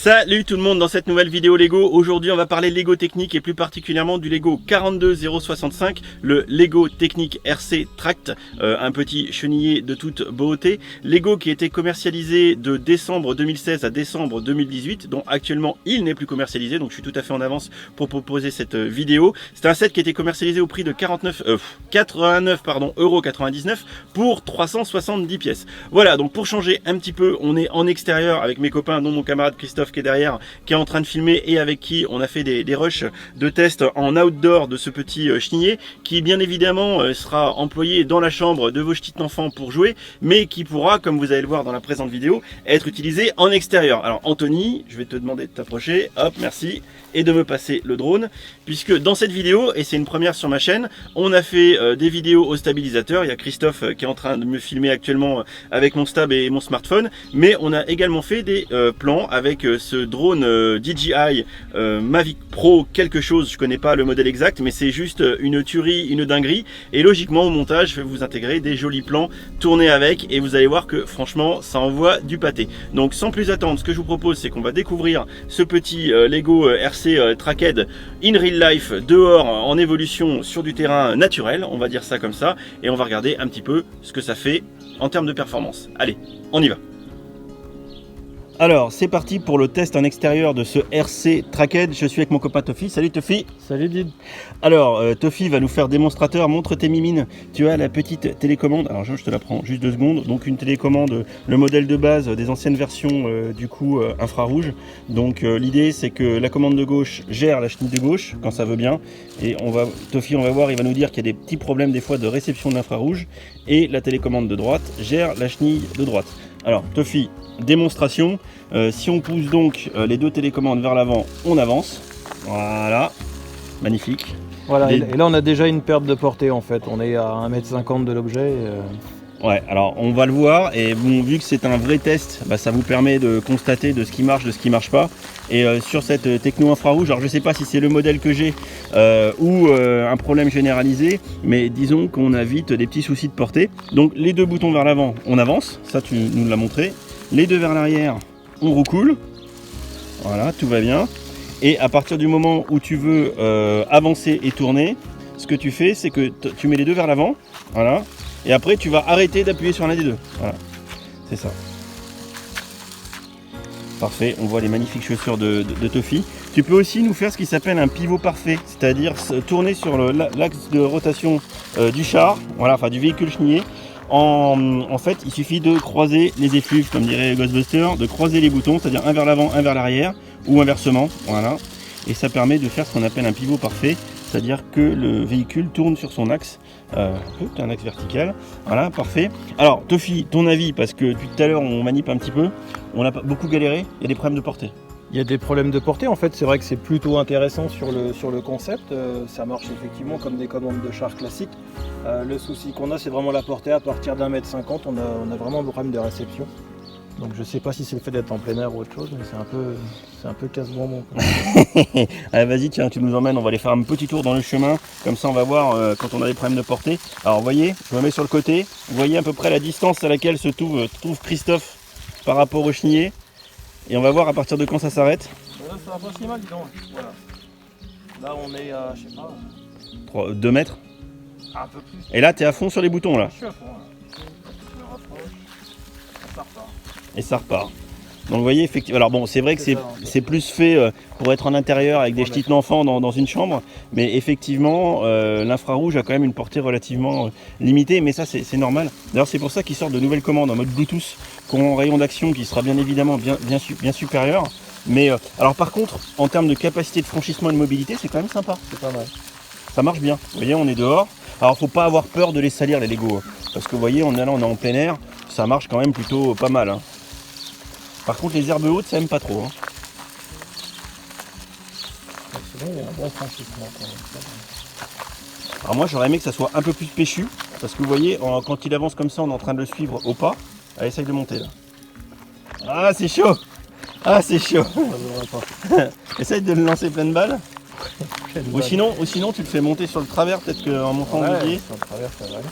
Salut tout le monde dans cette nouvelle vidéo Lego. Aujourd'hui on va parler Lego Technic et plus particulièrement du Lego 42065, le Lego Technic RC Tract, un petit chenillé de toute beauté. Lego qui était commercialisé de décembre 2016 à décembre 2018, dont actuellement il n'est plus commercialisé, donc je suis tout à fait en avance pour proposer cette vidéo. C'est un set qui était commercialisé au prix de 89,99€ pour 370 pièces. Voilà, donc pour changer un petit peu, on est en extérieur avec mes copains, dont mon camarade Christophe qui est derrière, qui est en train de filmer et avec qui on a fait des rushs de test en outdoor de ce petit chenillé qui bien évidemment sera employé dans la chambre de vos petits enfants pour jouer, mais qui pourra, comme vous allez le voir dans la présente vidéo, être utilisé en extérieur. Alors Anthony, je vais te demander de t'approcher, hop, merci, et de me passer le drone, puisque dans cette vidéo, et c'est une première sur ma chaîne, on a fait des vidéos au stabilisateur. Il y a Christophe qui est en train de me filmer actuellement avec mon stab et mon smartphone, mais on a également fait des plans avec ce drone DJI Mavic Pro quelque chose, je connais pas le modèle exact, mais c'est juste une tuerie, une dinguerie, et logiquement au montage je vais vous intégrer des jolis plans tournés avec, et vous allez voir que franchement ça envoie du pâté. Donc sans plus attendre, ce que je vous propose, c'est qu'on va découvrir ce petit Lego RC Tracked in real life, dehors en évolution sur du terrain naturel, on va dire ça comme ça, et on va regarder un petit peu ce que ça fait en termes de performance. Allez, on y va. Alors c'est parti pour le test en extérieur de ce RC Tracked. Je suis avec mon copain Tofi. Salut Tofi. Salut Did. Alors Tofi va nous faire démonstrateur. Montre tes mimines. Tu as la petite télécommande. Alors je te la prends juste 2 secondes. Donc une télécommande, le modèle de base des anciennes versions du coup infrarouge. Donc l'idée c'est que la commande de gauche gère la chenille de gauche quand ça veut bien. Et Tofi on va voir, il va nous dire qu'il y a des petits problèmes des fois de réception de l'infrarouge. Et la télécommande de droite gère la chenille de droite. Alors Tofi, démonstration, si on pousse donc les 2 télécommandes vers l'avant, on avance, voilà, magnifique. Voilà, et là on a déjà une perte de portée en fait, on est à 1,50 m de l'objet. Ouais, alors on va le voir, et bon, vu que c'est un vrai test, bah, ça vous permet de constater de ce qui marche, de ce qui marche pas. Et sur cette techno infrarouge, alors je sais pas si c'est le modèle que j'ai ou un problème généralisé, mais disons qu'on a vite des petits soucis de portée. Donc les 2 boutons vers l'avant, on avance, ça tu nous l'as montré. Les 2 vers l'arrière, on recoule. Voilà, tout va bien. Et à partir du moment où tu veux avancer et tourner, ce que tu fais, c'est que tu mets les 2 vers l'avant, voilà. Et après tu vas arrêter d'appuyer sur l'un des 2. Voilà, c'est ça. Parfait, on voit les magnifiques chaussures de Tofi. Tu peux aussi nous faire ce qui s'appelle un pivot parfait, c'est-à-dire tourner sur l'axe de rotation du char, voilà, enfin du véhicule chenillé. En fait, il suffit de croiser les effluves, comme dirait Ghostbuster, de croiser les boutons, c'est-à-dire un vers l'avant, un vers l'arrière, ou inversement, voilà. Et ça permet de faire ce qu'on appelle un pivot parfait, c'est-à-dire que le véhicule tourne sur son axe, un axe vertical, voilà, parfait. Alors Tofi, ton avis, parce que depuis tout à l'heure on manip un petit peu, on a beaucoup galéré, il y a des problèmes de portée. Il y a des problèmes de portée en fait, c'est vrai que c'est plutôt intéressant sur le concept, ça marche effectivement comme des commandes de char classiques. Le souci qu'on a, c'est vraiment la portée. À partir d'1,50 m, on a vraiment un problème de réception. Donc je sais pas si c'est le fait d'être en plein air ou autre chose, mais c'est un peu casse-bonbon. Allez, vas-y, tiens, tu nous emmènes, on va aller faire un petit tour dans le chemin, comme ça on va voir quand on a des problèmes de portée. Alors vous voyez, je me mets sur le côté, vous voyez à peu près la distance à laquelle se trouve Christophe par rapport au chenillé, et on va voir à partir de quand ça s'arrête. Là ça va pas si mal, dis donc. Voilà. Là on est à, je sais pas, 2 mètres. Un peu plus. Et là tu es à fond sur les boutons là. Je suis à fond là. Je me rapproche, ça repart. Et ça repart. Donc vous voyez, effectivement, alors bon, c'est vrai que c'est plus fait pour être en intérieur avec des petits enfants dans une chambre, mais effectivement l'infrarouge a quand même une portée relativement limitée, mais ça c'est normal. D'ailleurs c'est pour ça qu'ils sortent de nouvelles commandes en mode Bluetooth qui ont un rayon d'action qui sera bien évidemment bien supérieur. Mais alors par contre, en termes de capacité de franchissement et de mobilité, c'est quand même sympa. C'est pas mal. Ça marche bien. Vous voyez, on est dehors. Alors faut pas avoir peur de les salir les Lego, parce que vous voyez, on est en plein air, ça marche quand même plutôt pas mal. Hein. Par contre, les herbes hautes, ça aime pas trop. Hein. C'est bon, il y a un bon franchissement quand même. Alors moi, j'aurais aimé que ça soit un peu plus péchu, parce que vous voyez, quand il avance comme ça, on est en train de le suivre au pas. Allez, essaye de monter là. Ah, c'est chaud. Ah, c'est chaud. Essaye de le lancer pleine balle. Ou sinon, tu le fais monter sur le travers, peut-être qu'en montant le pied. Sur le travers, ça va aller.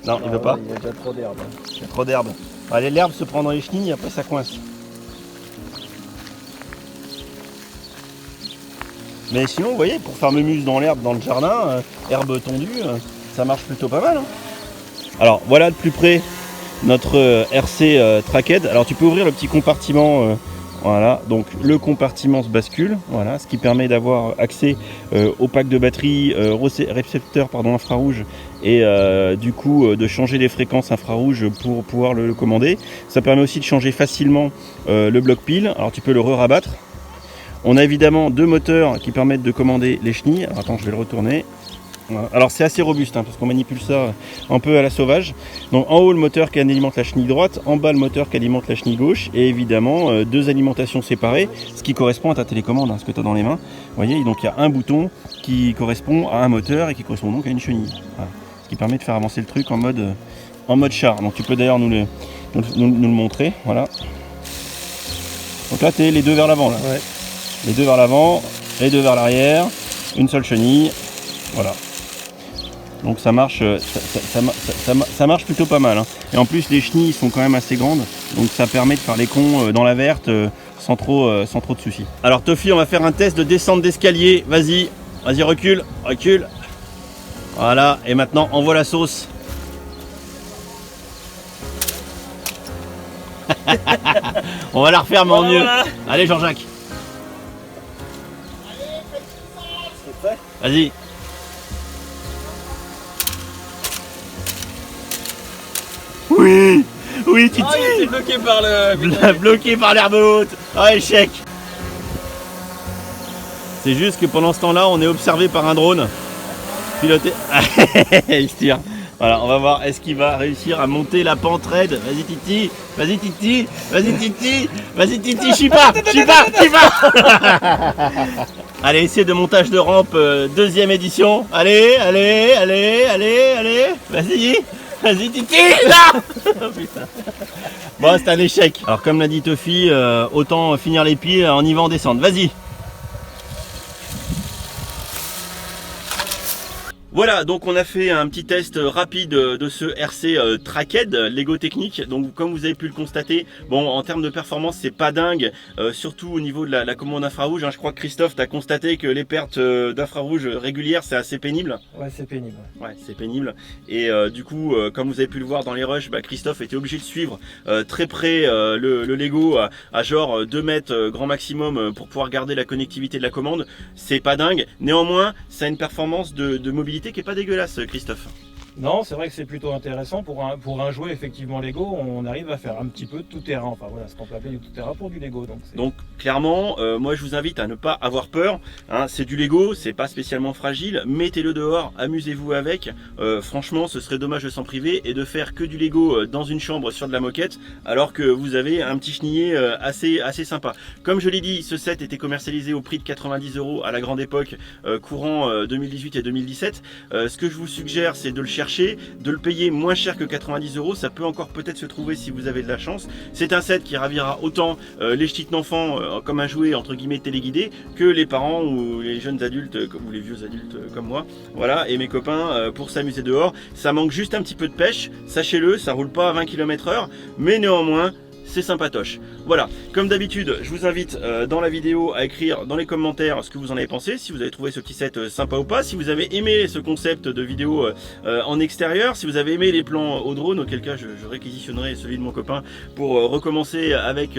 Non, il veut pas. Il y a déjà trop d'herbe. Il y a trop d'herbe. Allez, l'herbe se prend dans les chenilles, après ça coince. Mais sinon, vous voyez, pour faire mémuse dans l'herbe, dans le jardin, herbe tondue, ça marche plutôt pas mal. Hein. Alors, voilà de plus près notre RC Tracked. Alors, tu peux ouvrir le petit compartiment. Voilà, donc le compartiment se bascule, voilà, ce qui permet d'avoir accès au pack de batterie, récepteur infrarouge et du coup de changer les fréquences infrarouges pour pouvoir le commander. Ça permet aussi de changer facilement le bloc pile, alors tu peux le rabattre. On a évidemment 2 moteurs qui permettent de commander les chenilles. Alors, attends, je vais le retourner. Voilà. Alors c'est assez robuste hein, parce qu'on manipule ça un peu à la sauvage. Donc en haut le moteur qui alimente la chenille droite, en bas le moteur qui alimente la chenille gauche et évidemment 2 alimentations séparées, ce qui correspond à ta télécommande, hein, ce que tu as dans les mains. Vous voyez, donc il y a un bouton qui correspond à un moteur et qui correspond donc à une chenille. Voilà. Ce qui permet de faire avancer le truc en mode char. Donc tu peux d'ailleurs nous le montrer. Voilà. Donc là tu es les 2 vers l'avant. Ouais. Les 2 vers l'avant, les 2 vers l'arrière, une seule chenille. Voilà. Donc ça marche, ça marche plutôt pas mal. Hein. Et en plus les chenilles sont quand même assez grandes, donc ça permet de faire les cons dans la verte sans trop de soucis. Alors Tofi, on va faire un test de descente d'escalier. Vas-y, recule. Voilà, et maintenant envoie la sauce. On va la refaire mais en mieux. Allez Jean-Jacques. Vas-y. Oui, Titi. Il était bloqué par le... bloqué par l'herbe haute. Ah, échec. C'est juste que pendant ce temps-là, on est observé par un drone piloté. Il se tire. Voilà, on va voir, est-ce qu'il va réussir à monter la pente raide. Vas-y Titi, vas-y Titi, vas-y Titi, vas-y Titi, je suis pas. Allez, essai de montage de rampe, 2e édition. Allez, vas-y Titi, là. Oh, putain. Bon, c'est un échec. Alors comme l'a dit Tofi, autant finir les pieds en y va en descente. Vas-y. Voilà, donc on a fait un petit test rapide de ce RC Tracked Lego Technique. Donc comme vous avez pu le constater, bon en termes de performance c'est pas dingue, surtout au niveau de la commande infrarouge. Hein. Je crois que Christophe t'as constaté que les pertes d'infrarouge régulières c'est assez pénible. Ouais, c'est pénible. Ouais, c'est pénible. Et du coup, comme vous avez pu le voir dans les rushs, Christophe était obligé de suivre très près le Lego à genre 2 mètres grand maximum pour pouvoir garder la connectivité de la commande. C'est pas dingue. Néanmoins, ça a une performance de mobilité qui est pas dégueulasse, Christophe. Non, c'est vrai que c'est plutôt intéressant pour un jouet effectivement Lego. On arrive à faire un petit peu de tout terrain. Enfin voilà, ce qu'on peut appeler du tout terrain pour du Lego. Donc clairement, moi je vous invite à ne pas avoir peur. Hein, c'est du Lego, c'est pas spécialement fragile. Mettez-le dehors, amusez-vous avec. Franchement, ce serait dommage de s'en priver et de faire que du Lego dans une chambre sur de la moquette, alors que vous avez un petit chenillet assez sympa. Comme je l'ai dit, ce set était commercialisé au prix de 90 € à la grande époque, courant 2018 et 2017. Ce que je vous suggère, c'est de le chercher, de le payer moins cher que 90 €. Ça peut encore peut-être se trouver si vous avez de la chance. C'est un set qui ravira autant les petites enfants comme un jouet entre guillemets téléguidé que les parents ou les jeunes adultes ou les vieux adultes comme moi. Voilà, et mes copains pour s'amuser dehors. Ça manque juste un petit peu de pêche, sachez-le, ça roule pas à 20 km/h, mais néanmoins c'est sympatoche. Voilà, comme d'habitude, je vous invite dans la vidéo à écrire dans les commentaires ce que vous en avez pensé, si vous avez trouvé ce petit set sympa ou pas, si vous avez aimé ce concept de vidéo en extérieur, si vous avez aimé les plans au drone, auquel cas je réquisitionnerai celui de mon copain pour recommencer avec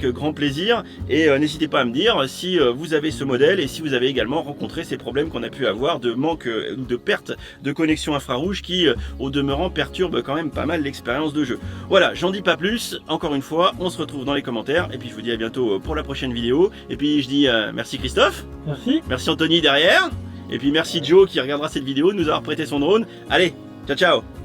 grand plaisir. Et n'hésitez pas à me dire si vous avez ce modèle et si vous avez également rencontré ces problèmes qu'on a pu avoir de manque ou de perte de connexion infrarouge qui, au demeurant, perturbe quand même pas mal l'expérience de jeu. Voilà, j'en dis pas plus, encore une fois, on se retrouve dans les commentaires et puis je vous dis à bientôt pour la prochaine vidéo. Et puis je dis merci Christophe, merci Anthony derrière, et puis merci Joe qui regardera cette vidéo de nous avoir prêté son drone. Allez, ciao ciao.